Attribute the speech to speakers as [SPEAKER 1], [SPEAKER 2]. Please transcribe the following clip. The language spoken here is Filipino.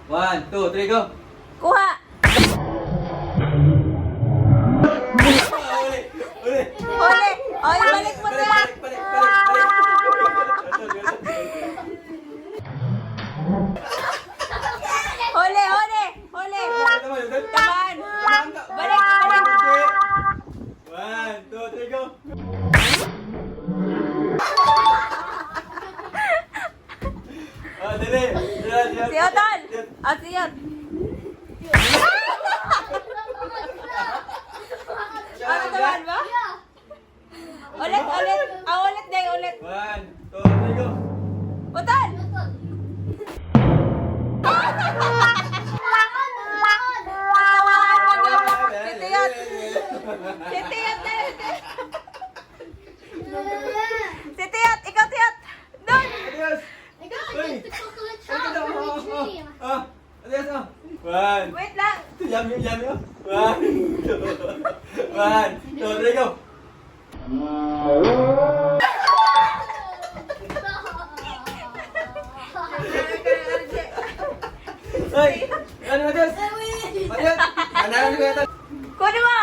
[SPEAKER 1] 1, 2, 3, go!
[SPEAKER 2] Kuha!
[SPEAKER 1] Uli! Uli!
[SPEAKER 2] Huli! Oy, balik mo na!
[SPEAKER 1] Balik!
[SPEAKER 2] Huli! Huli! Huli! Tamaan! Balik! Balik!
[SPEAKER 1] 1, 2, 3, go! Oh, dali!
[SPEAKER 2] Si Otol! O, si Yot! Ano naman ba? Ulit, ulit! Ulit, day, ulit!
[SPEAKER 1] 1, 2, 3, go!
[SPEAKER 2] Otol! Si Tiyot! Si Tiyot! Si Tiyot! Ikaw, Tiyot! Doon!
[SPEAKER 1] Adios! Uy! Adios, oh! 1,
[SPEAKER 2] Wait lang!
[SPEAKER 1] yummy, yummy, oh! 1, 2, 3, go! Uy! Ano, adios! Adios! Ano,
[SPEAKER 2] Kunin mo!